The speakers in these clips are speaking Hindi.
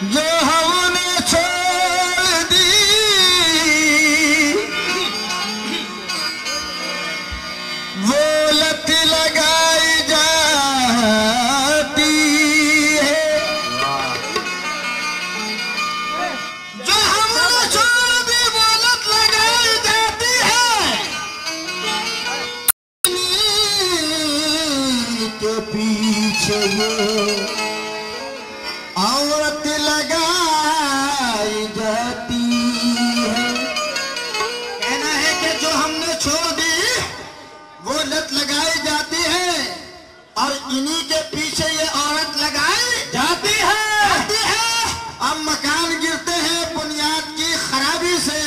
जो हमने छोड़ दी वो लत लगाई जाती है। जो हमने छोड़ दी वो लत लगाई जाती है। के पीछे वो औरत लगाई जाती है। कहना है कि जो हमने छोड़ दी वो लत लगाई जाती है और इन्हीं के पीछे ये औरत लगाई जाती है। अब मकान गिरते हैं बुनियाद की खराबी से,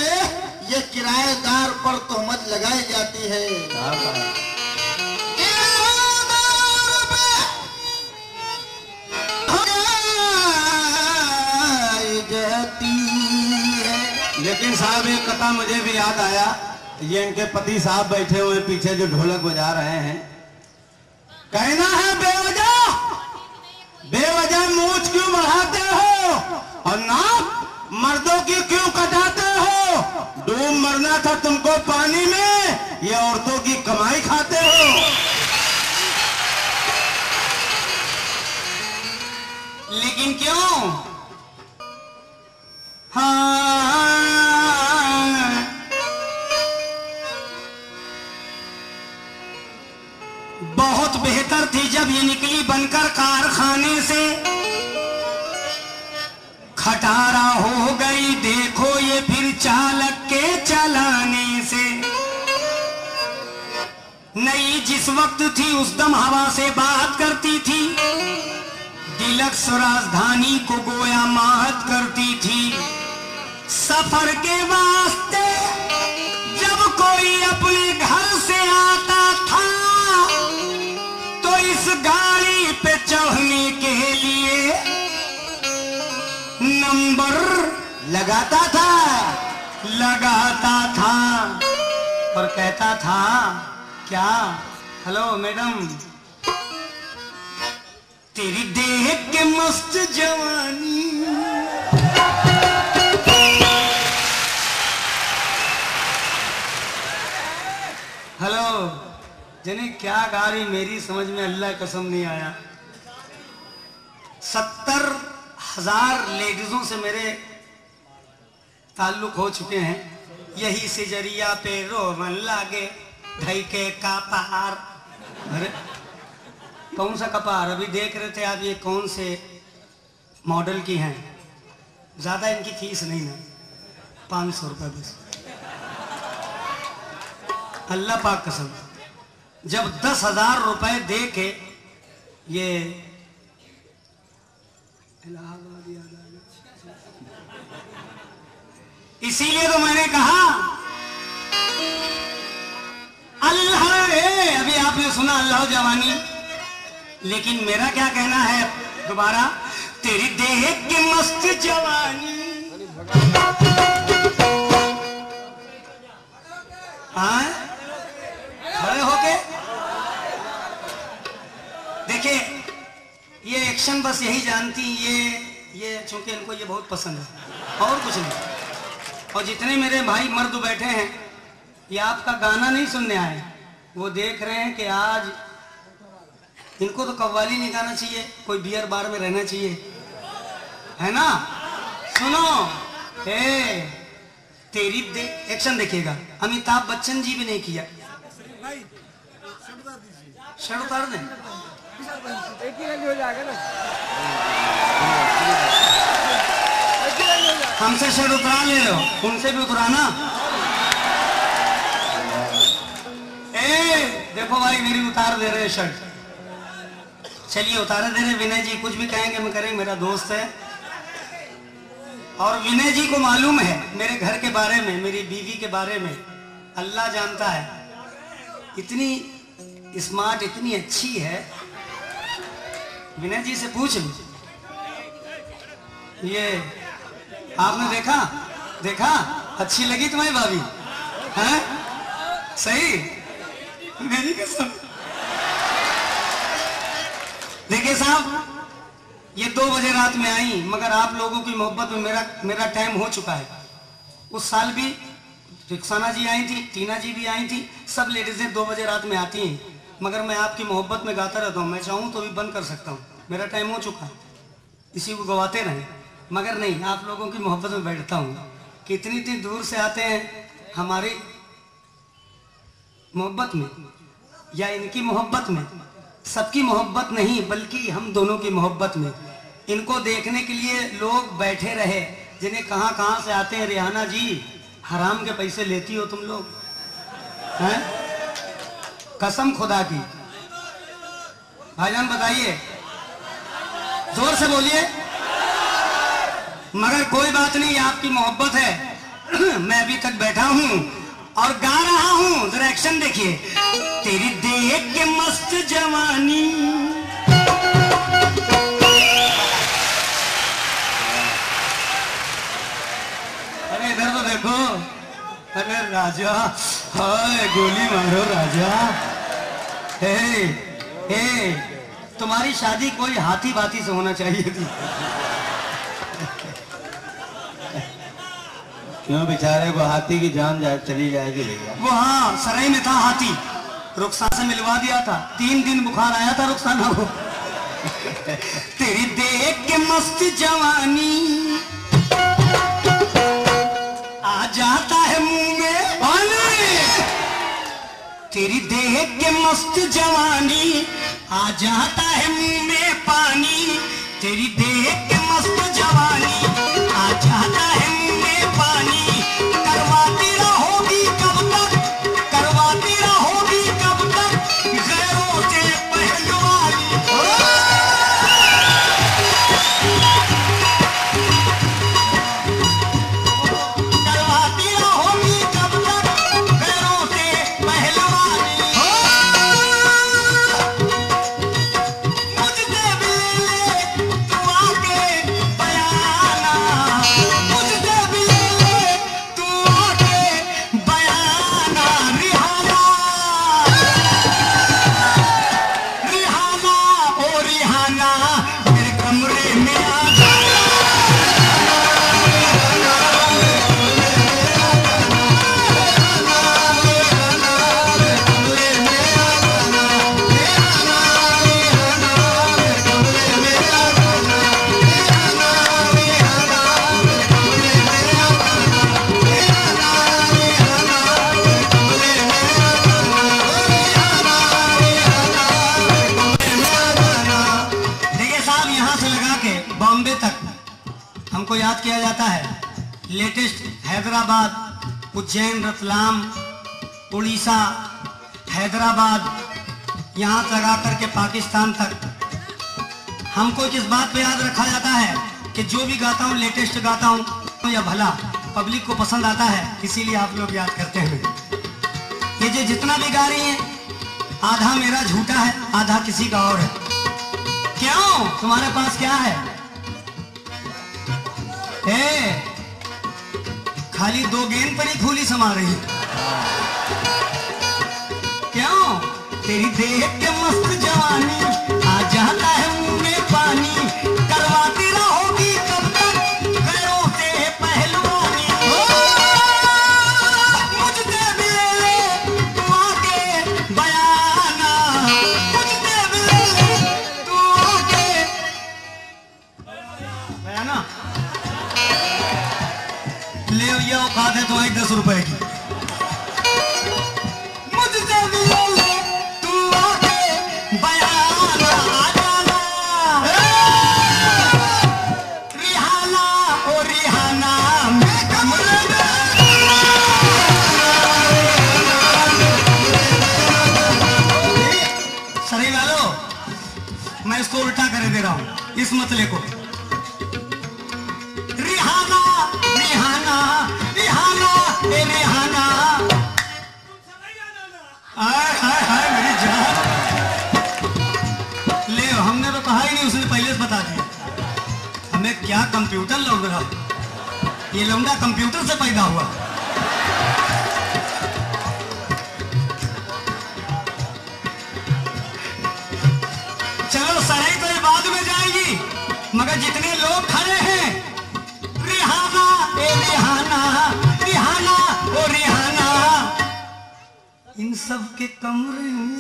ये किराएदार पर तोहमत लगाई जाती है। लेकिन साहब एक कथा मुझे भी याद आया, ये इनके पति साहब बैठे हुए पीछे जो ढोलक बजा रहे हैं। कहना है बेवजह मूंछ क्यों बढ़ाते हो और नाक मर्दों की क्यों कटाते हो? डूब मरना था तुमको पानी में, ये औरतों की कमाई खाते हो। लेकिन क्यों? हाँ, बहुत बेहतर थी जब ये निकली बनकर कारखाने से। खटारा हो गई देखो ये फिर चालक के चलाने से। नई जिस वक्त थी उस दम हवा से बात करती थी। डिलक्स राजधानी को गोया माहत करती थी। सफर के वास्ते जब कोई अपने घर से आता था तो इस गाड़ी पे चढ़ने के लिए नंबर लगाता था और कहता था क्या, हेलो मैडम, तेरी देख के मस्त जवानी। हेलो जने क्या गाड़ी मेरी समझ में अल्लाह कसम नहीं आया। 70,000 लेडीजों से मेरे ताल्लुक हो चुके हैं। यही से जरिया पे रोवन लागे ढई के कपार। अरे कौन सा कपार? अभी देख रहे थे आप ये कौन से मॉडल की हैं। ज्यादा इनकी फीस नहीं ना, 500 रुपये बस। अल्लाह पाक कसम, जब 10,000 रुपए दे के ये इसीलिए तो मैंने कहा अल्लाह अभी आपने सुना अल्लाह जवानी, लेकिन मेरा क्या कहना है दोबारा, तेरी देख के मस्त जवानी। हाँ खड़े होके देखिए, ये एक्शन बस यही जानती, ये चूंकि इनको ये बहुत पसंद है और कुछ नहीं। और जितने मेरे भाई मर्द बैठे हैं ये आपका गाना नहीं सुनने आए, वो देख रहे हैं कि आज इनको तो कव्वाली नहीं गाना चाहिए, कोई बियर बार में रहना चाहिए, है ना। सुनो तेरी एक्शन देखिएगा, अमिताभ बच्चन जी भी नहीं किया। शर्ट उतार दें, एक ही रंग हो जाएगा ना। हमसे शर्ट उतरा ले लो, उनसे भी उतराना। देखो भाई मेरी उतार दे रहे शर्ट, चलिए उतारे दे रहे। विनय जी कुछ भी कहेंगे मैं करेंगे, मेरा दोस्त है। और विनय जी को मालूम है मेरे घर के बारे में, मेरी बीवी के बारे में, अल्लाह जानता है। इतनी स्मार्ट, इतनी अच्छी है। विनय जी से पूछ लो, ये आपने देखा अच्छी लगी तुम्हारी भाभी? हैं सही? मेरी कसम। देखिए साहब, ये 2 बजे रात में आई, मगर आप लोगों की मोहब्बत में मेरा टाइम हो चुका है। उस साल भी रुखसाना जी आई थी, टीना जी भी आई थी, सब लेडीजें 2 बजे रात में आती हैं, मगर मैं आपकी मोहब्बत में गाता रहता हूँ। मैं चाहूँ तो भी बंद कर सकता हूँ, मेरा टाइम हो चुका है, इसी को गवाते रहें, मगर नहीं, आप लोगों की मोहब्बत में बैठता हूँ। कितनी इतनी दूर से आते हैं हमारी मोहब्बत में या इनकी मोहब्बत में, सबकी मोहब्बत नहीं बल्कि हम दोनों की मोहब्बत में। इनको देखने के लिए लोग बैठे रहे, जिन्हें कहाँ कहाँ से आते हैं। रिहाना जी, हराम के पैसे लेती हो तुम लोग हैं? कसम खुदा की। भाईजान बताइए, जोर से बोलिए। मगर कोई बात नहीं, आपकी मोहब्बत है। मैं अभी तक बैठा हूं और गा रहा हूं, जरा एक्शन देखिए। तेरी देख के मस्त जवानी, अरे इधर तो देखो, अरे राजा, हाय गोली मारो राजा। हे, तुम्हारी शादी कोई हाथी बाती से होना चाहिए थी। क्यों बेचारे को हाथी की जान चली जाएगी भैया? वो हाँ, सराय में था हाथी, रुखसाना से मिलवा दिया था, 3 दिन बुखार आया था रुखसाना को। तेरी देख के मस्त जवानी आ जाता है मुंह में पानी, तेरी देख के मस्त जवानी आ जाता है मुंह में पानी, तेरी देख के मस्त जवानी आ जाता है मुंह में पानी। करवाती रहोगी कब तक, करवाती रहोगी कब तक गैरों से पहलवानी। करवाती रहोगी कब तक गैरों से पहलवानी। मुझसे भी ले तू आके बयाना, मुझसे भी ले तू आके बयाना। रिहाना, रिहाना, ओ रिहाना, मेरे कमरे में आ जाना। देखिए साहब, यहाँ से लगा के बॉम्बे तक हमको याद किया जाता है। लेटेस्ट हैदराबाद, उज्जैन, रतलाम, उड़ीसा, हैदराबाद, यहाँ से लगा करके पाकिस्तान तक हमको इस बात पे याद रखा जाता है कि जो भी गाता हूँ लेटेस्ट गाता हूँ या भला पब्लिक को पसंद आता है, इसीलिए आप लोग याद करते हैं। ये जो जितना भी गा रही है, आधा मेरा झूठा है, आधा किसी का और है। क्यों? तुम्हारे पास क्या है? खाली 2 गेंद पर ही फूली समा रही है। क्यों? तेरी देख के मस्त जवानी आ जाता है मुंह में पानी। करवाती रहोगी कब तक गैरों से पहलवानी। मुझसे भी ले तू आके बयाना, मुझसे भी ले तू आके बयाना। ले ये औकात है तुम्हारी 10 रुपए की। मुझसे भी ले तू आके बयाना, आ जाना। रिहाना, ओ रिहाना, मैं कमरे में। सही वालों, मैं इसको उल्टा कर दे रहा हूं, इस मतले को। रिहाना, रिहाना, रिहाना, ए रिहाना। हाय हाय हाय मेरी जान। ले हमने तो कहा ही नहीं, उसने पहले से बता दिया। हमें क्या कंप्यूटर लौट रहा, ये लौंडा कंप्यूटर से पैदा हुआ। चलो सराय तो ये बाद में जाएगी, सबके कमरे में।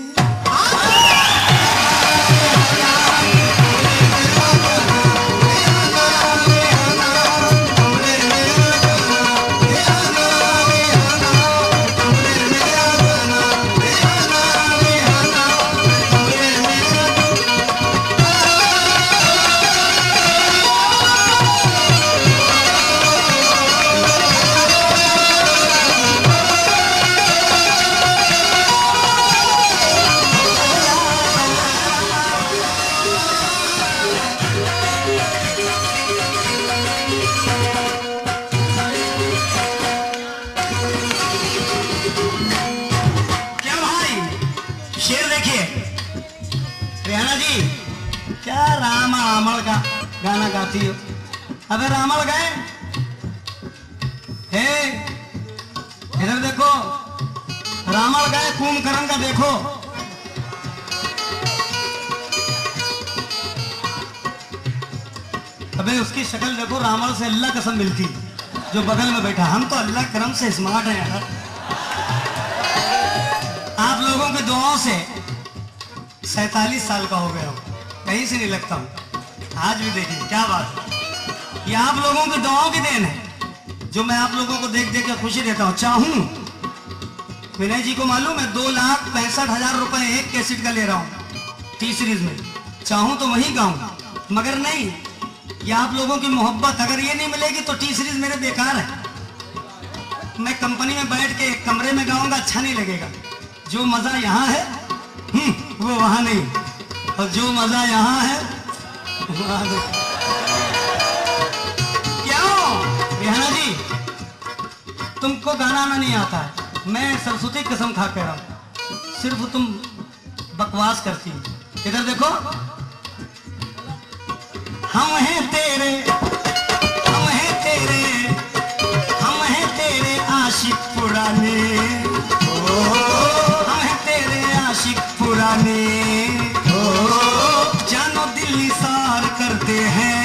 क्या रामा आमल का गाना गाती हो? अबे रामल गए हे, इधर देखो, रामल गए कुंभकर्ण का देखो। अबे उसकी शक्ल देखो, रामल से अल्लाह कसम मिलती जो बगल में बैठा। हम तो अल्लाह करम से स्मार्ट हैं यार। आप लोगों की दुआओं से 47 साल का हो गया हूं, कहीं से नहीं लगता हूं। आज भी देखिए क्या बात है, ये आप लोगों की दुआओं की देन है जो मैं आप लोगों को देख देख के खुशी देता हूं। चाहूं, विनय जी को मालूम है 2,65,000 रुपए एक कैसेट का ले रहा हूं टी सीरीज में। चाहूं तो वहीं गाऊं, मगर नहीं, ये आप लोगों की मोहब्बत अगर ये नहीं मिलेगी तो टी सीरीज मेरे बेकार है। मैं कंपनी में बैठ के एक कमरे में गाऊंगा, अच्छा नहीं लगेगा। जो मजा यहाँ है वो वहां नहीं, और जो मजा यहाँ है वहां नहीं। क्यों रिहाना जी, तुमको गाना आना नहीं आता है? मैं सरस्वती कसम खा के रहा हूं, सिर्फ तुम बकवास करती हो। इधर देखो, हम हैं तेरे, हम हैं तेरे, हम हैं तेरे आशिक पुराने, हम हैं तेरे आशिक पुराने, जानो दिल निसार करते हैं।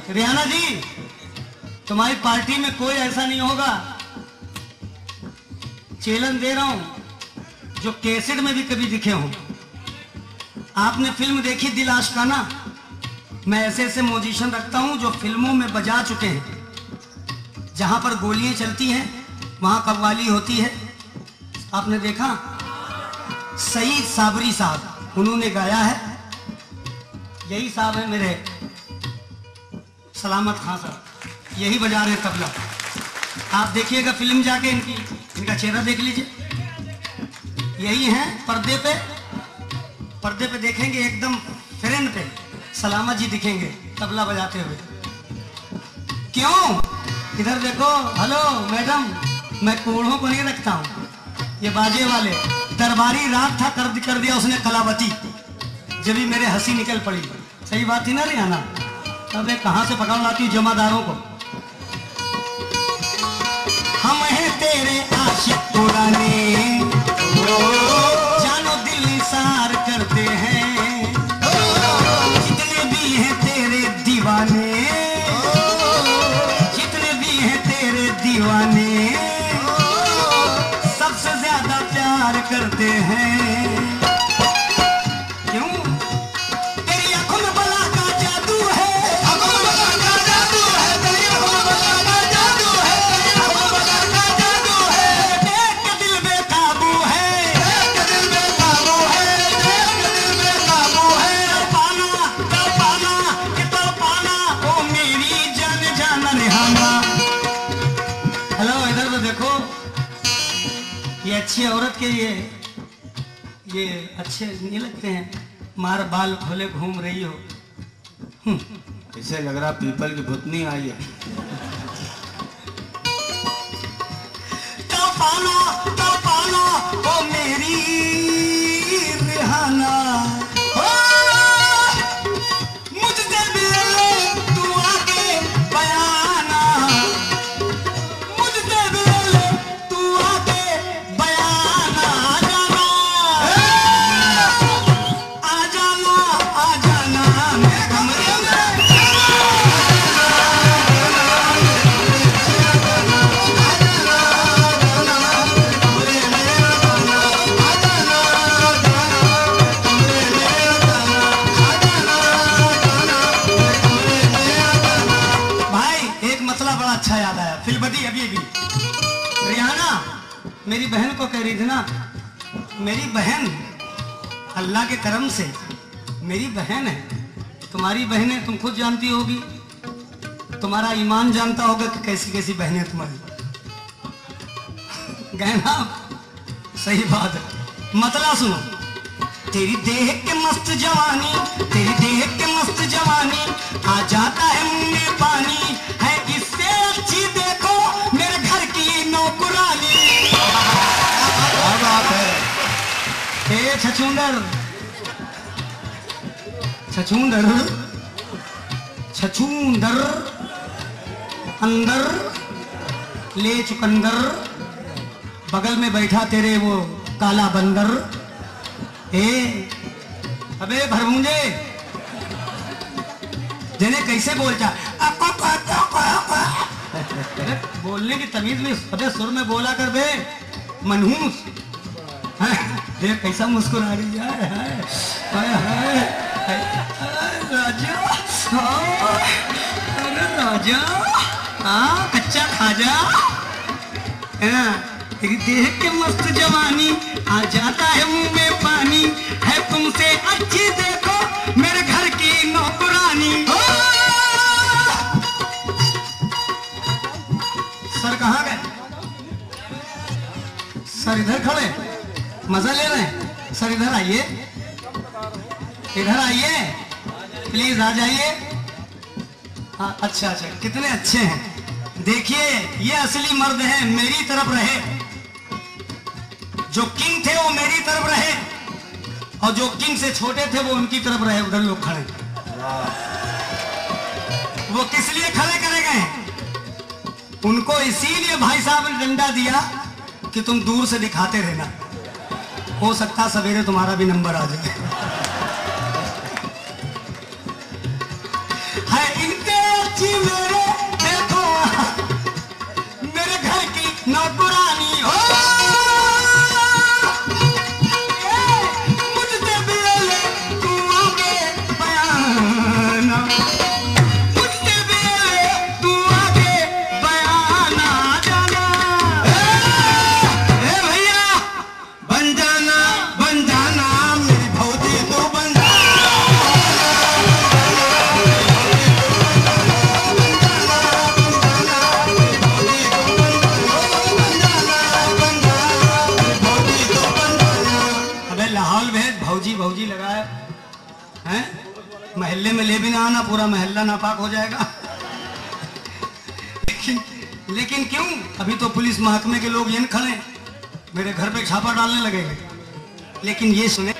रिहाना जी, तुम्हारी पार्टी में कोई ऐसा नहीं होगा, चैलेंज दे रहा हूं, जो कैसेट में भी कभी दिखे हो। आपने फिल्म देखी दिल आशिकाना? मैं ऐसे ऐसे म्यूजिशियन रखता हूं जो फिल्मों में बजा चुके हैं। जहां पर गोलियां चलती हैं वहां कव्वाली होती है। आपने देखा? सईद साबरी साहब, उन्होंने गाया है। यही साहब है मेरे सलामत खां साहब, यही बजा रहे तबला। आप देखिएगा फिल्म जाके इनका चेहरा देख लीजिए। यही हैं पर्दे पे देखेंगे, एकदम फ्रेंड पे सलामत जी दिखेंगे तबला बजाते हुए। क्यों? इधर देखो, हेलो मैडम, मैं कूढ़ों को नहीं रखता हूं, ये बाजे वाले। दरबारी रात था, कर दिया उसने कलावती, जब भी मेरे हंसी निकल पड़ी। सही बात थी ना रिहाना? अबे कहां से पकड़ लाती हूँ जमादारों को। हम हैं तेरे आशिक पुराने, जानो दिल निसार करते हैं, जितने भी हैं तेरे दीवाने, जितने भी हैं तेरे दीवाने, सबसे ज्यादा प्यार करते हैं। अच्छी औरत के ये अच्छे नहीं लगते हैं? मार बाल खोले घूम रही हो, इसे लग रहा पीपल की भुतनी आई है। तो पाना ओ मेरी रिहाना, मुझसे मिले तू आके बयाना, मुझसे मिले तू आके बयाना, जाना बीबी रियाना मेरी बहन को कह रही थी ना, मेरी बहन अल्लाह के करम से मेरी बहन है, तुम्हारी बहन है, तुम खुद जानती होगी, तुम्हारा ईमान जानता होगा कि कैसी कैसी बहनें तुम्हारी। गहना सही बात है। मतलब सुनो, तेरी देह के मस्त जवानी, तेरी देह के मस्त जवानी, आ जाता है मुंह में पानी, है इससे अच्छी देखो मेरे घर की नौकरानी। क्या बात है। ए छछूंदर, छछूंदर, छछूंदर, अंदर ले चुकंदर, बगल में बैठा तेरे वो काला बंदर। अबे भरमुंजे जिन्हें कैसे बोलता, बोलने की तमीज में अबे सुर में बोला कर बे मनहूस। देख कैसा मुस्कुरा रही है, राजा, अरे राजा, हाँ कच्चा खाजा। तेरी देह के मस्त जवानी, आ जाता है मुंह में पानी, है तुमसे अच्छी देखो मेरे घर की नौकरानी। सर कहाँ गए? सर इधर खड़े मजा ले रहे हैं। सर इधर आइए, इधर आइए प्लीज, आ जाइए। हाँ अच्छा अच्छा, कितने अच्छे हैं। देखिए ये असली मर्द हैं, मेरी तरफ रहे। जो किंग थे वो मेरी तरफ रहे, और जो किंग से छोटे थे वो उनकी तरफ रहे। उधर लोग खड़े, वो किस लिए खड़े करे गए? उनको इसीलिए भाई साहब ने डंडा दिया कि तुम दूर से दिखाते रहना, हो सकता सवेरे तुम्हारा भी नंबर आ जाए। है इनके अच्छी मेरे देखो मेरे घर की नौकरानी हो। भौजी लगाया हैं, महल्ले में ले भी ना आना, पूरा महल्ला नापाक हो जाएगा। लेकिन क्यों? अभी तो पुलिस महकमे के लोग ये खड़े, मेरे घर पे छापा डालने लगेंगे। लेकिन ये सुने,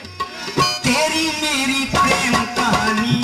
तेरी मेरी प्रेम कहानी,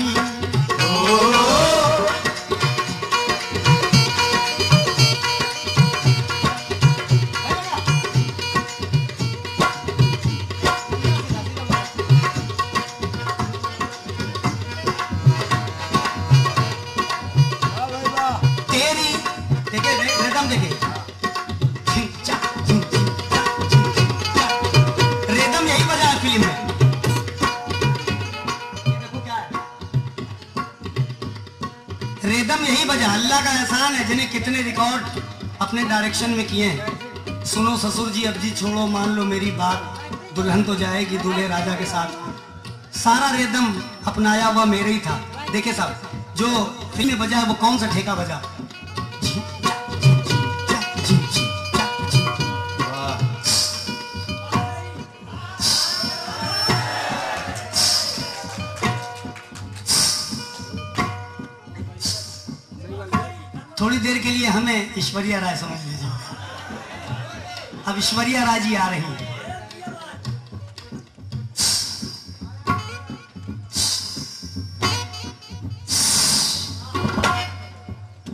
रेदम यही बजा। अल्लाह का एहसान है जिन्हें कितने रिकॉर्ड अपने डायरेक्शन में किए हैं। सुनो ससुर जी अब जी छोड़ो, मान लो मेरी बात, दुल्हन तो जाएगी दूल्हे राजा के साथ। सारा रेदम अपनाया हुआ मेरे ही था। देखे साहब, जो फिल्म बजा है वो कौन सा ठेका बजा? थोड़ी देर के लिए हमें ऐश्वर्या राय समझ लीजिए। अब ऐश्वर्या राय जी आ रही है।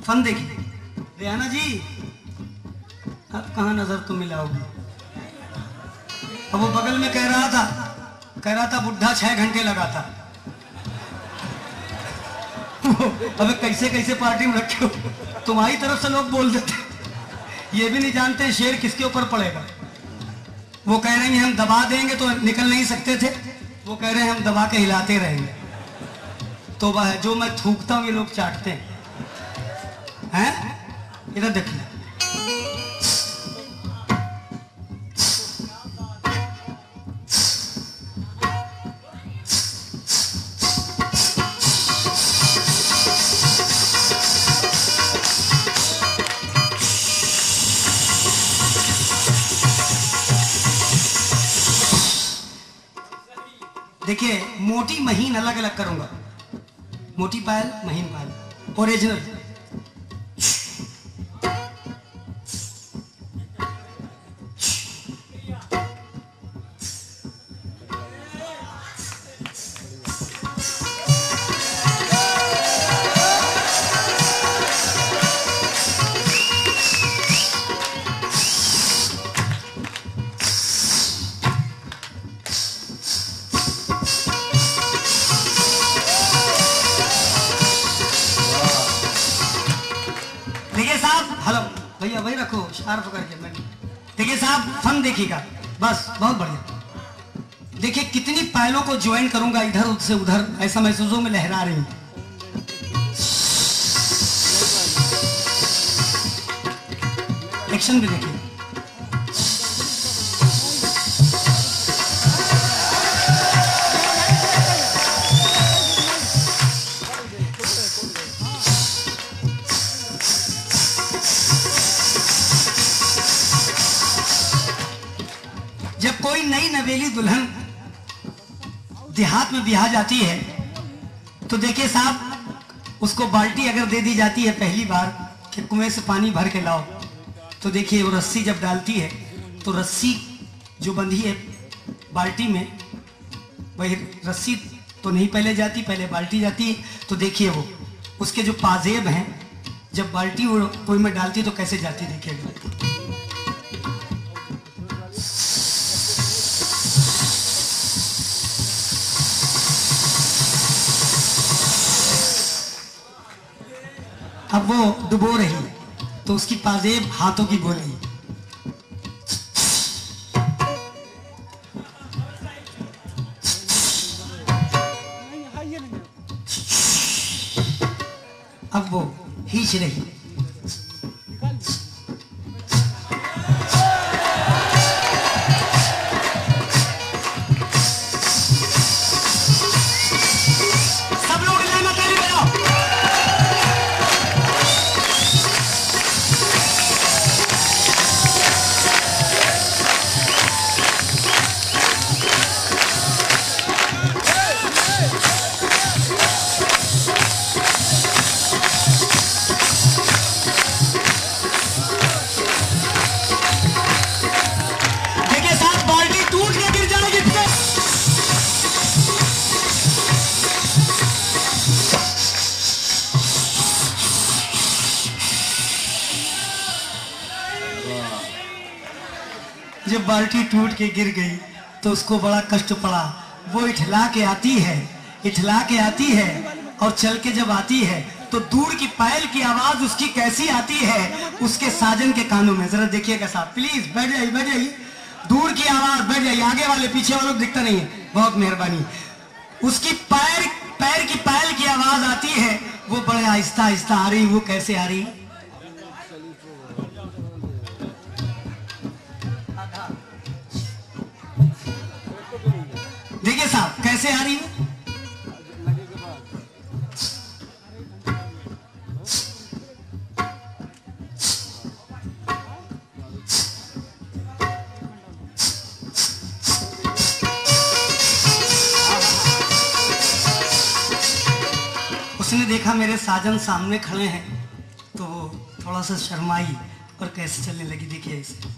फन देखिए। रियाना जी अब कहाँ नजर तुम मिलाओगी? अब वो बगल में कह रहा था बुढ़ा 6 घंटे लगाता। अबे कैसे कैसे पार्टी में रखे हो, तुम्हारी तरफ से लोग बोल देते, ये भी नहीं जानते शेर किसके ऊपर पड़ेगा। वो कह रहे हैं हम दबा देंगे तो निकल नहीं सकते थे, वो कह रहे हैं हम दबा के हिलाते रहेंगे। तो वह जो मैं थूकता हूं ये लोग चाटते हैं। इधर देखिए, देखिए मोटी महीन अलग अलग करूंगा, मोटी पायल महीन पायल ओरिजिनल। हेलो भैया वही रखो शार्प करके। मैं देखिए साहब फन देखिएगा बस, बहुत बढ़िया। देखिए कितनी पायलों को ज्वाइन करूंगा इधर से उधर, ऐसा महसूस में लहरा रही। एक्शन भी देखिए। जब कोई नई नवेली दुल्हन देहात में ब्याह जाती है तो देखिए साहब उसको बाल्टी अगर दे दी जाती है पहली बार कि कुएं से पानी भर के लाओ, तो देखिए वो रस्सी जब डालती है तो रस्सी जो बंधी है बाल्टी में, वही रस्सी तो नहीं पहले जाती, पहले बाल्टी जाती है। तो देखिए वो उसके जो पाजेब हैं जब बाल्टी वो कुएं में डालती तो कैसे जाती देखिएगा। अब वो डुबो रही है तो उसकी पाजेब हाथों की बोली। अब वो खींच रही। सब लोग लेना ताली बजाओ। जब बाल्टी टूट के गिर गई तो उसको बड़ा कष्ट पड़ा। वो इठला के आती है और चल के जब आती है तो दूर की पायल की आवाज उसकी कैसी आती है उसके साजन के कानों में। जरा देखिएगा साहब, प्लीज बैठ जाइए। दूर की आवाज, बैठ जाइए। आगे वाले पीछे वालों को दिखता नहीं है, बहुत मेहरबानी। उसकी पैर की पायल की आवाज आती है, वो बड़े आहिस्ता आहिस्ता आ रही। वो कैसे आ रही? देखिए साहब कैसे आ रही है। उसने देखा मेरे साजन सामने खड़े हैं तो वो थोड़ा सा शर्माई और कैसे चलने लगी। देखिए इसे।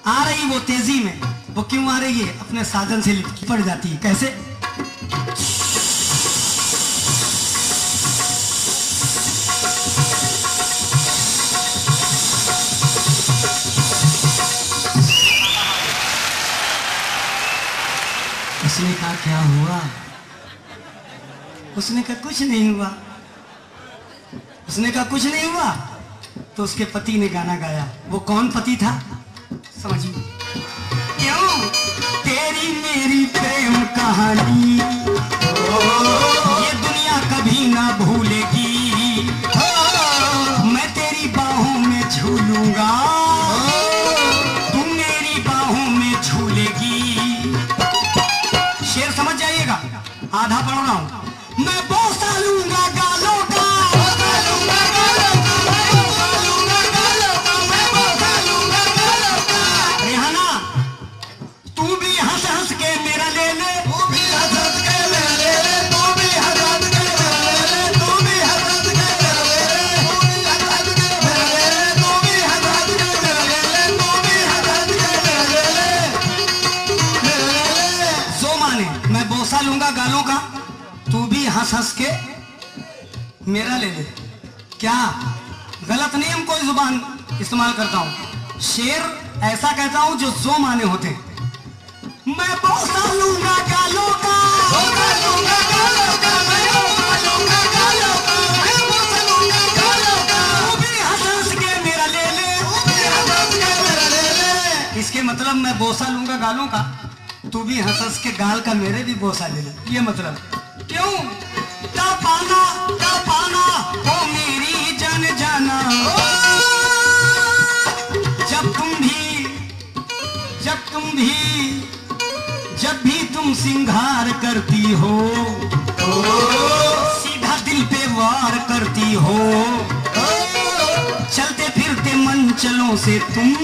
आ रही वो तेजी में। वो क्यों आ रही है? अपने साधन से लिपट पड़ जाती है। कैसे? उसने कहा क्या हुआ? उसने कहा कुछ नहीं हुआ। उसने कहा कुछ नहीं हुआ। तो उसके पति ने गाना गाया। वो कौन पति था समझिए। क्यों तेरी मेरी प्रेम कहानी ये दुनिया कभी ना भूलेगी, मैं तेरी बाहों में झूलूंगा, तुम मेरी बाहों में झूलेगी। शेर समझ जाइएगा, आधा पढ़ रहा हूं। मैं बोसा लूंगा गालों का, रेहाना तू भी हंस हंस के मेरा ले ले, तू भी हंस हंस के मेरा ले ले, तू भी हंस हंस के मेरा ले ले, तू भी हंस हंस के मेरा ले ले, तू भी हंस हंस के मेरा ले ले, तू भी हंस हंस के मेरा ले ले, तू भी हंस हंस के मेरा ले ले। सो माने मैं बोसा लूंगा गालों का, तू भी हंस हंस के मेरा ले ले। क्या गलत नहीं हम कोई जुबान इस्तेमाल करता हूं, शेर ऐसा कहता हूं जो जो माने होते हैं। मैं बोसा लूंगा गालों का, बोसा लूंगा गालों का, मैं बोसा लूंगा गालों का, मैं बोसा लूंगा गालों का, तू भी हंस हंस के मेरा ले ले, तू भी हंस हंस के मेरा ले ले। इसके मतलब मैं बोसा लूंगा गालों का, तू भी हंस हंस के गाल का मेरे भी बोसा ले ले, ये मतलब। क्यों पाना ओ मेरी जान जाना, जब भी तुम सिंगार करती हो, सीधा दिल पे वार करती हो, चलते फिरते मंचलों से तुम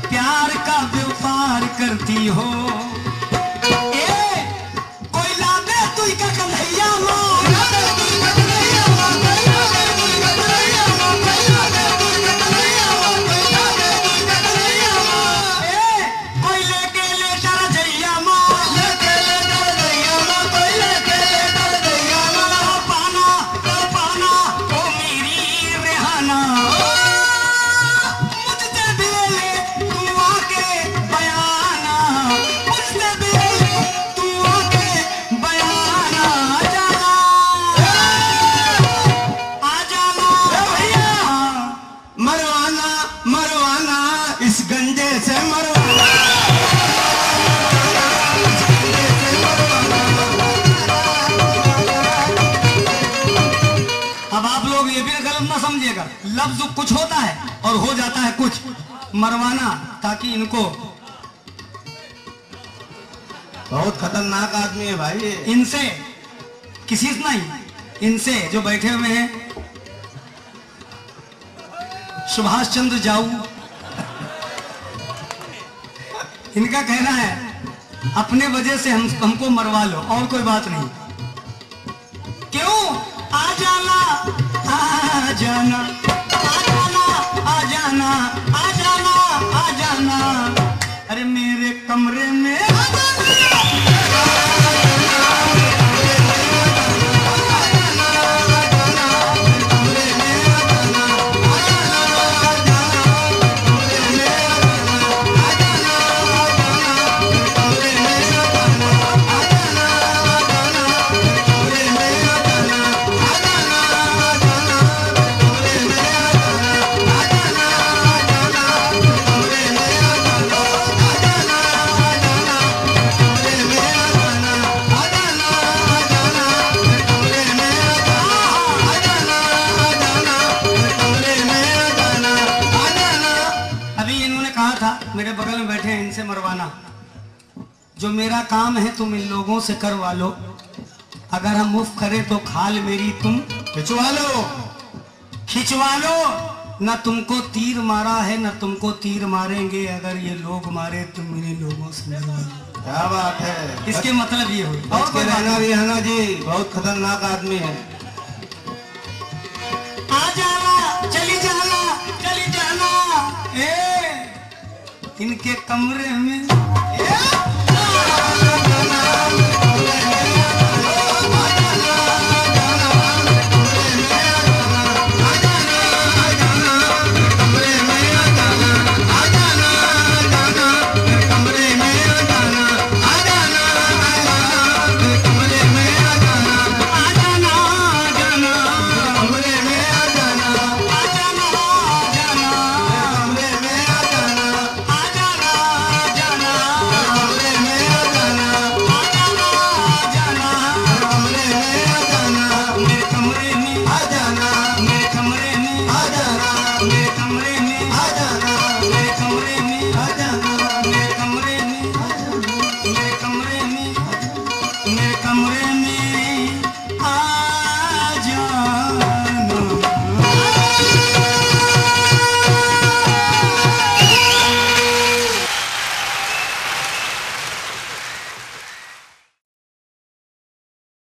प्यार का व्यापार करती हो। लफ्ज कुछ होता है और हो जाता है कुछ। मरवाना ताकि इनको, बहुत खतरनाक आदमी है भाई। इनसे किसी से नहीं, इनसे जो बैठे हुए हैं सुभाष चंद्र जाऊ, इनका कहना है अपने वजह से हमको मरवा लो और कोई बात नहीं। क्यों आ जाना आ जाना आ जाना आ जाना आ जाना आ जाना, अरे मेरे कमरे में आ जाना। मेरे बगल में बैठे हैं, इनसे मरवाना। जो मेरा काम है तुम इन लोगों से करवा लो, अगर हम मुफ्त करें तो खाल मेरी तुम खिंचवा लो। न तुमको तीर मारा है न तुमको तीर मारेंगे, अगर ये लोग मारे तुम इन्हीं लोगों से मरवा लो। क्या बात है, इसके मतलब ये हुई। और कोई रहना रिहाना जी बहुत खतरनाक आदमी है। आ जाना चली जाना चली जाना, इनके कमरे में